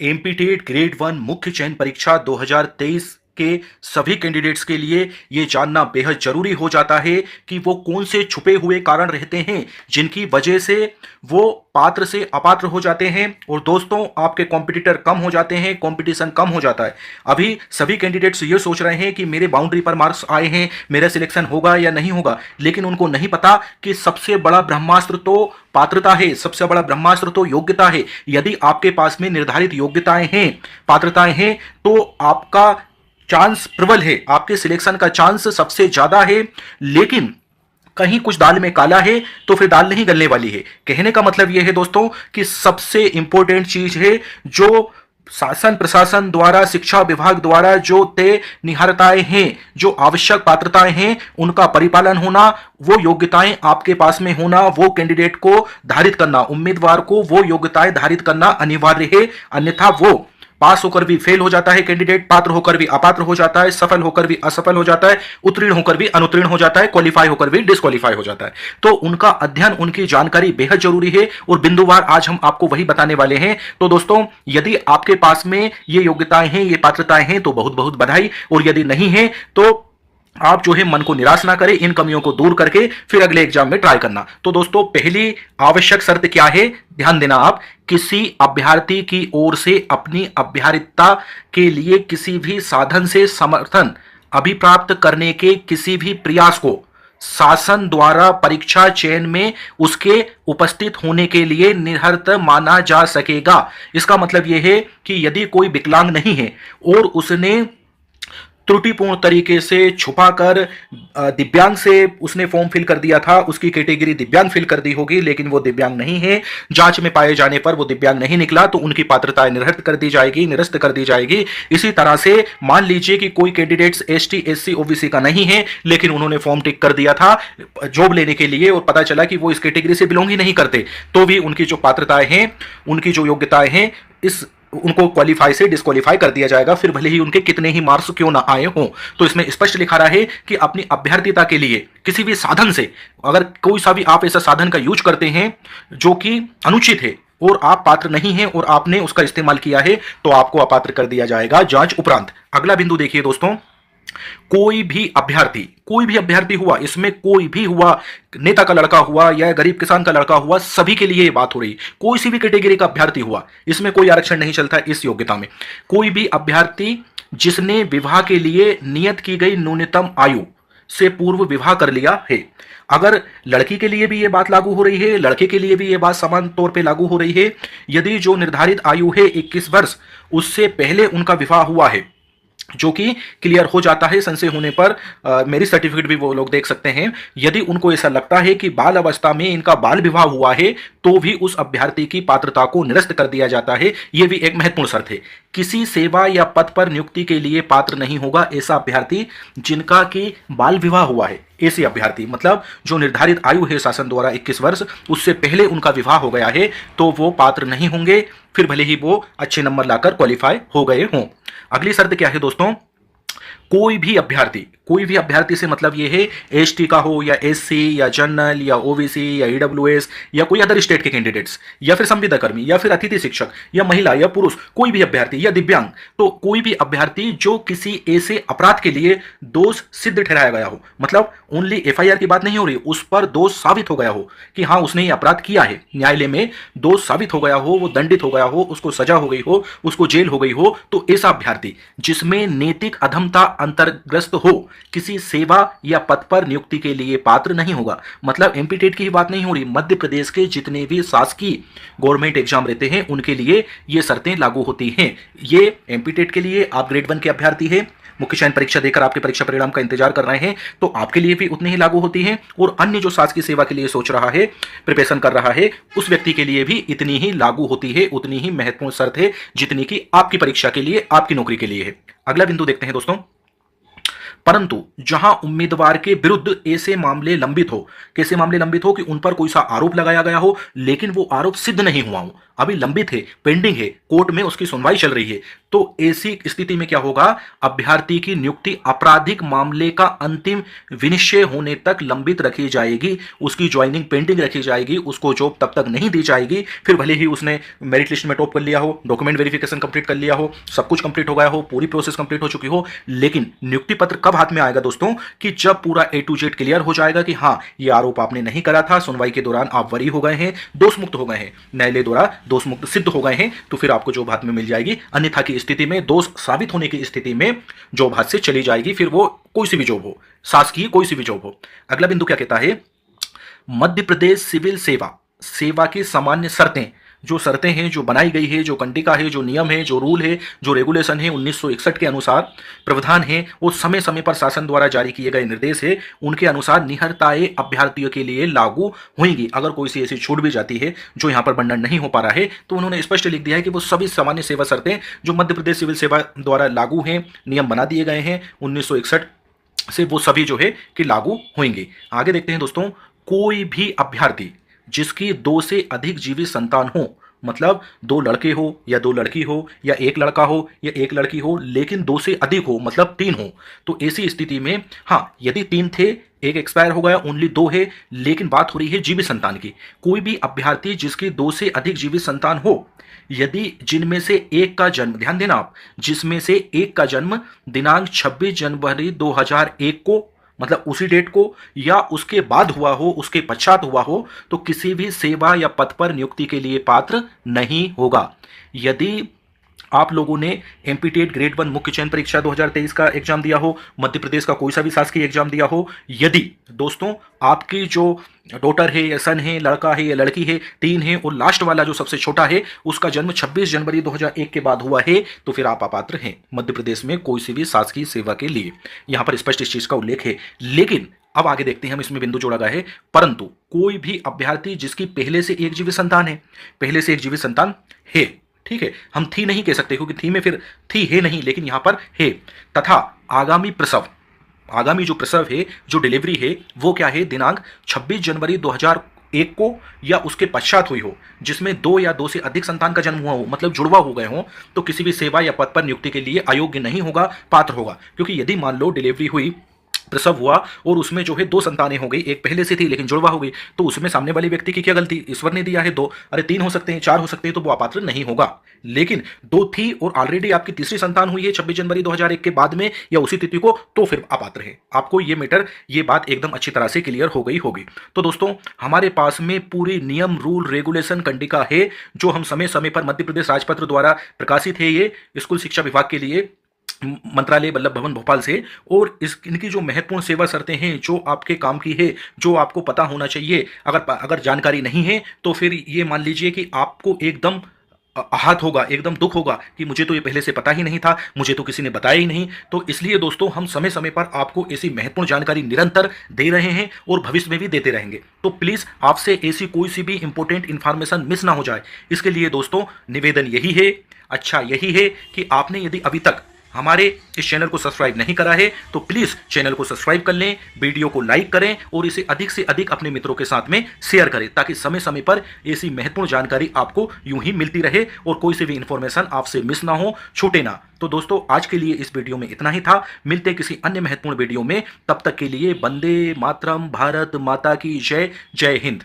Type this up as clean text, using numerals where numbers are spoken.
MP grade one मुख्य चयन परीक्षा 2023 के सभी कैंडिडेट्स के लिए ये जानना बेहद जरूरी हो जाता है कि वो कौन से छुपे हुए कारण रहते हैं जिनकी वजह से वो पात्र से अपात्र हो जाते हैं और दोस्तों आपके कॉम्पिटिटर कम हो जाते हैं, कंपटीशन कम हो जाता है। अभी सभी कैंडिडेट्स ये सोच रहे हैं कि मेरे बाउंड्री पर मार्क्स आए हैं, मेरा सिलेक्शन होगा या नहीं होगा, लेकिन उनको नहीं पता कि सबसे बड़ा ब्रह्मास्त्र तो पात्रता है, सबसे बड़ा ब्रह्मास्त्र तो योग्यता है। यदि आपके पास में निर्धारित योग्यताएं हैं, पात्रताएं हैं, तो आपका चांस प्रबल है, आपके सिलेक्शन का चांस सबसे ज्यादा है। लेकिन कहीं कुछ दाल में काला है तो फिर दाल नहीं गलने वाली है। कहने का मतलब यह है दोस्तों कि सबसे इंपॉर्टेंट चीज है जो शासन प्रशासन द्वारा, शिक्षा विभाग द्वारा जो तय निहारताएं हैं, जो आवश्यक पात्रताएं हैं, उनका परिपालन होना, वो योग्यताएं आपके पास में होना, वो कैंडिडेट को धारित करना, उम्मीदवार को वो योग्यताएं धारित करना अनिवार्य है। अन्यथा वो पास होकर भी फेल हो जाता है कैंडिडेट, पात्र होकर भी अपात्र हो जाता है, सफल होकर भी असफल हो जाता है, उत्तीर्ण होकर भी अनुत्तीर्ण हो जाता है, क्वालिफाई होकर भी डिस्क्वालीफाई हो जाता है। तो उनका अध्ययन, उनकी जानकारी बेहद जरूरी है और बिंदुवार आज हम आपको वही बताने वाले हैं। तो दोस्तों यदि आपके पास में ये योग्यताएं हैं, ये पात्रताएं हैं तो बहुत बहुत बधाई, और यदि नहीं है तो आप जो है मन को निराश ना करें, इन कमियों को दूर करके फिर अगले एग्जाम में ट्राई करना। तो दोस्तों पहली आवश्यक शर्त क्या है, ध्यान देना आप, किसी अभ्यर्थी की ओर से अपनी अभ्यर्थिता के लिए किसी भी साधन से समर्थन अभिप्राप्त करने के किसी भी प्रयास को शासन द्वारा परीक्षा चयन में उसके उपस्थित होने के लिए निरर्थ माना जा सकेगा। इसका मतलब यह है कि यदि कोई विकलांग नहीं है और उसने त्रुटिपूर्ण तरीके से छुपाकर दिव्यांग से उसने फॉर्म फिल कर दिया था, उसकी कैटेगरी दिव्यांग फिल कर दी होगी, लेकिन वो दिव्यांग नहीं है, जांच में पाए जाने पर वो दिव्यांग नहीं निकला, तो उनकी पात्रताएं निरस्त कर दी जाएगी, निरस्त कर दी जाएगी। इसी तरह से मान लीजिए कि कोई कैंडिडेट्स एसटी एससी ओबीसी का नहीं है, लेकिन उन्होंने फॉर्म टिक कर दिया था जॉब लेने के लिए और पता चला कि वो इस कैटेगरी से बिलोंग ही नहीं करते, तो भी उनकी जो पात्रताएं हैं, उनकी जो योग्यताएं हैं, इस उनको क्वालिफाई से डिस्क्वालीफाई कर दिया जाएगा, फिर भले ही उनके कितने ही मार्क्स क्यों ना आए हों। तो इसमें स्पष्ट लिखा रहा है कि अपनी अभ्यर्थिता के लिए किसी भी साधन से, अगर कोई सा भी आप ऐसा साधन का यूज करते हैं जो कि अनुचित है और आप पात्र नहीं हैं और आपने उसका इस्तेमाल किया है, तो आपको अपात्र कर दिया जाएगा जांच उपरांत। अगला बिंदु देखिए दोस्तों, कोई भी अभ्यर्थी हुआ, इसमें कोई भी हुआ, नेता का लड़का हुआ या गरीब किसान का लड़का हुआ, सभी के लिए ये बात हो रही, कोई सी भी कैटेगरी का अभ्यर्थी हुआ, इसमें कोई आरक्षण नहीं चलता। इस योग्यता में कोई भी अभ्यर्थी जिसने विवाह के लिए नियत की गई न्यूनतम आयु से पूर्व विवाह कर लिया है, अगर लड़की के लिए भी यह बात लागू हो रही है, लड़के के लिए भी यह बात समान तौर पे लागू हो रही है, यदि जो निर्धारित आयु है 21 वर्ष, उससे पहले उनका विवाह हुआ है, जो कि क्लियर हो जाता है संशय होने पर, मेरी सर्टिफिकेट भी वो लोग देख सकते हैं। यदि उनको ऐसा लगता है कि बाल अवस्था में इनका बाल विवाह हुआ है, तो भी उस अभ्यर्थी की पात्रता को निरस्त कर दिया जाता है। यह भी एक महत्वपूर्ण शर्त है। किसी सेवा या पद पर नियुक्ति के लिए पात्र नहीं होगा ऐसा अभ्यर्थी जिनका कि बाल विवाह हुआ है। ऐसे अभ्यर्थी मतलब जो निर्धारित आयु है शासन द्वारा 21 वर्ष, उससे पहले उनका विवाह हो गया है, तो वो पात्र नहीं होंगे, फिर भले ही वो अच्छे नंबर लाकर क्वालिफाई हो गए हों। अगली शर्त क्या है दोस्तों, कोई भी अभ्यर्थी से मतलब यह है एसटी का हो या एससी या जनरल या ओबीसी या ईडब्ल्यूएस या कोई अदर स्टेट के कैंडिडेट्स या फिर संविदा कर्मी या फिर अतिथि शिक्षक या महिला या पुरुष, कोई भी अभ्यर्थी या दिव्यांग, तो कोई भी अभ्यर्थी जो किसी ऐसे अपराध के लिए दोष सिद्ध ठहराया गया हो, मतलब ओनली एफआईआर की बात नहीं हो रही, उस पर दोष साबित हो गया हो कि हाँ उसने ये अपराध किया है, न्यायालय में दोष साबित हो गया हो, वो दंडित हो गया हो, उसको सजा हो गई हो, उसको जेल हो गई हो, तो ऐसा अभ्यर्थी जिसमें नैतिक अधमता अंतर्ग्रस्त हो, किसी सेवा या पद पर नियुक्ति के लिए पात्र नहीं होगा। मतलब एमपी टेट की ही बात नहीं हो रही, मध्य प्रदेश के जितने भी शासकीय गवर्नमेंट एग्जाम रहते हैं उनके लिए ये शर्तें लागू होती हैं। ये एमपी टेट के लिए आप ग्रेड 1 के अभ्यर्थी हैं, मुख्य चयन परीक्षा देकर आपके परीक्षा परिणाम का इंतजार कर रहे हैं, तो आपके लिए भी उतनी ही लागू होती हैं, और अन्य जो शासकीय सेवा के लिए सोच रहा है, प्रिपरेशन कर रहा है, उस व्यक्ति के लिए भी इतनी ही लागू होती है, उतनी ही महत्वपूर्ण शर्त है जितनी कि आपकी परीक्षा के लिए, आपकी नौकरी के लिए है। अगला बिंदु देखते हैं दोस्तों, परंतु जहां उम्मीदवार के विरुद्ध ऐसे मामले लंबित हो, कैसे मामले लंबित हो कि उन पर कोई सा आरोप लगाया गया हो लेकिन वो आरोप सिद्ध नहीं हुआ हो, अभी लंबित है, पेंडिंग है, कोर्ट में उसकी सुनवाई चल रही है, तो ऐसी स्थिति में क्या होगा, अभ्यर्थी की नियुक्ति आपराधिक मामले का अंतिम विनिश्चय होने तक लंबित रखी जाएगी, उसकी ज्वाइनिंग पेंडिंग रखी जाएगी, उसको जॉब तब तक नहीं दी जाएगी। फिर भले ही उसने मेरिट लिस्ट में टॉप कर लिया हो, डॉक्यूमेंट वेरिफिकेशन कंप्लीट कर लिया हो, सब कुछ कंप्लीट हो गया हो, पूरी प्रोसेस कंप्लीट हो चुकी हो, लेकिन नियुक्ति पत्र कब हाथ में आएगा दोस्तों, कि जब पूरा A to Z क्लियर हो जाएगा कि हाँ ये आरोप आपने नहीं करा था, सुनवाई के दौरान आप वरी हो गए हैं, दोष मुक्त हो गए हैं, न्यायालय द्वारा दोष मुक्त सिद्ध हो गए हैं, तो फिर आपको जॉब हाथ में मिल जाएगी। अन्यथा की स्थिति में, दोष साबित होने की स्थिति में जॉब हाथ से चली जाएगी, फिर वो कोई सी भी जॉब हो, शासकीय कोई सी भी जॉब हो। अगला बिंदु क्या कहता है, मध्य प्रदेश सिविल सेवा की सामान्य शर्तें, जो शर्तें हैं, जो बनाई गई है, जो कंडिका है, जो नियम है, जो रूल है, जो रेगुलेशन है 1961 के अनुसार प्रावधान है, वो समय समय पर शासन द्वारा जारी किए गए निर्देश है, उनके अनुसार निहरताए अभ्यर्थियों के लिए लागू होंगी। अगर कोई सी ऐसी छूट भी जाती है जो यहाँ पर वर्णन नहीं हो पा रहा है, तो उन्होंने स्पष्ट लिख दिया है कि वो सभी सामान्य सेवा शर्तें जो मध्य प्रदेश सिविल सेवा द्वारा लागू हैं, नियम बना दिए गए हैं 1961 से, वो सभी जो है कि लागू होंगे। आगे देखते हैं दोस्तों, कोई भी अभ्यर्थी जिसकी 2 से अधिक जीवित संतान हो, मतलब 2 लड़के हो या 2 लड़की हो, या 1 लड़का हो या 1 लड़की हो, लेकिन 2 से अधिक हो, मतलब 3 हो, तो ऐसी स्थिति में हाँ, यदि 3 थे, 1 एक्सपायर हो गया, ओनली 2 है, लेकिन बात हो रही है जीवित संतान की। कोई भी अभ्यर्थी जिसकी 2 से अधिक जीवित संतान हो, यदि जिनमें से एक का जन्म, ध्यान देना आप, जिसमें से एक का जन्म दिनांक 26 जनवरी 2001 को, मतलब उसी डेट को, या उसके बाद हुआ हो, उसके पश्चात हुआ हो, तो किसी भी सेवा या पद पर नियुक्ति के लिए पात्र नहीं होगा। यदि आप लोगों ने एमपीटेट ग्रेड 1 मुख्य चयन परीक्षा 2023 का एग्जाम दिया हो, मध्य प्रदेश का कोई सा भी शासकीय एग्जाम दिया हो, यदि दोस्तों आपकी जो डॉटर है या सन है, लड़का है या लड़की है, 3 है, और लास्ट वाला जो सबसे छोटा है उसका जन्म 26 जनवरी 2001 के बाद हुआ है, तो फिर आप अपात्र हैं मध्य प्रदेश में कोई सी भी शासकीय सेवा के लिए। यहां पर स्पष्ट इस चीज का उल्लेख है। लेकिन अब आगे देखते हैं, हम इसमें बिंदु जोड़ा गया है, परंतु कोई भी अभ्यर्थी जिसकी पहले से एक जीवित संतान है, पहले से एक जीवित संतान है, ठीक है, हम थी नहीं कह सकते क्योंकि थी में फिर थी है नहीं, लेकिन यहां पर है, तथा आगामी प्रसव, आगामी जो प्रसव है, जो डिलीवरी है, वो क्या है, दिनांक 26 जनवरी 2001 को या उसके पश्चात हुई हो, जिसमें 2 या 2 से अधिक संतान का जन्म हुआ हो, मतलब जुड़वा हो गए हो, तो किसी भी सेवा या पद पर नियुक्ति के लिए अयोग्य नहीं होगा, पात्र होगा। क्योंकि यदि मान लो डिलीवरी हुई, प्रसव हुआ, और उसमें जो है 2 संतानें हो गई, एक पहले से थी लेकिन जुड़वा हो गई, तो उसमें सामने वाले व्यक्ति की क्या गलती, ईश्वर ने दिया है 2, अरे 3 हो सकते हैं, 4 हो सकते हैं, तो वो अपात्र नहीं होगा। लेकिन 2 थी और ऑलरेडी आपकी तीसरी संतान हुई है 26 जनवरी 2001 के बाद में या उसी तिथि को, तो फिर अपात्र है। आपको ये मैटर, ये बात एकदम अच्छी तरह से क्लियर हो गई होगी। तो दोस्तों हमारे पास में पूरी नियम, रूल, रेगुलेशन, कंडिका है, जो हम समय समय पर मध्य प्रदेश राजपत्र द्वारा प्रकाशित है, ये स्कूल शिक्षा विभाग के लिए, मंत्रालय वल्लभ भवन भोपाल से, और इनकी जो महत्वपूर्ण सेवा शर्तें हैं, जो आपके काम की है, जो आपको पता होना चाहिए, अगर जानकारी नहीं है तो फिर ये मान लीजिए कि आपको एकदम आहत होगा, एकदम दुख होगा कि मुझे तो ये पहले से पता ही नहीं था, मुझे तो किसी ने बताया ही नहीं। तो इसलिए दोस्तों हम समय समय पर आपको ऐसी महत्वपूर्ण जानकारी निरंतर दे रहे हैं और भविष्य में भी देते रहेंगे। तो प्लीज़ आपसे ऐसी कोई सी भी इंपॉर्टेंट इंफॉर्मेशन मिस ना हो जाए, इसके लिए दोस्तों निवेदन यही है, अच्छा यही है कि आपने यदि अभी तक हमारे इस चैनल को सब्सक्राइब नहीं करा है तो प्लीज़ चैनल को सब्सक्राइब कर लें, वीडियो को लाइक करें और इसे अधिक से अधिक अपने मित्रों के साथ में शेयर करें, ताकि समय समय पर ऐसी महत्वपूर्ण जानकारी आपको यूं ही मिलती रहे और कोई सी भी इंफॉर्मेशन आपसे मिस ना हो, छूटे ना। तो दोस्तों आज के लिए इस वीडियो में इतना ही था, मिलते किसी अन्य महत्वपूर्ण वीडियो में, तब तक के लिए वंदे मातरम, भारत माता की जय, जय हिंद।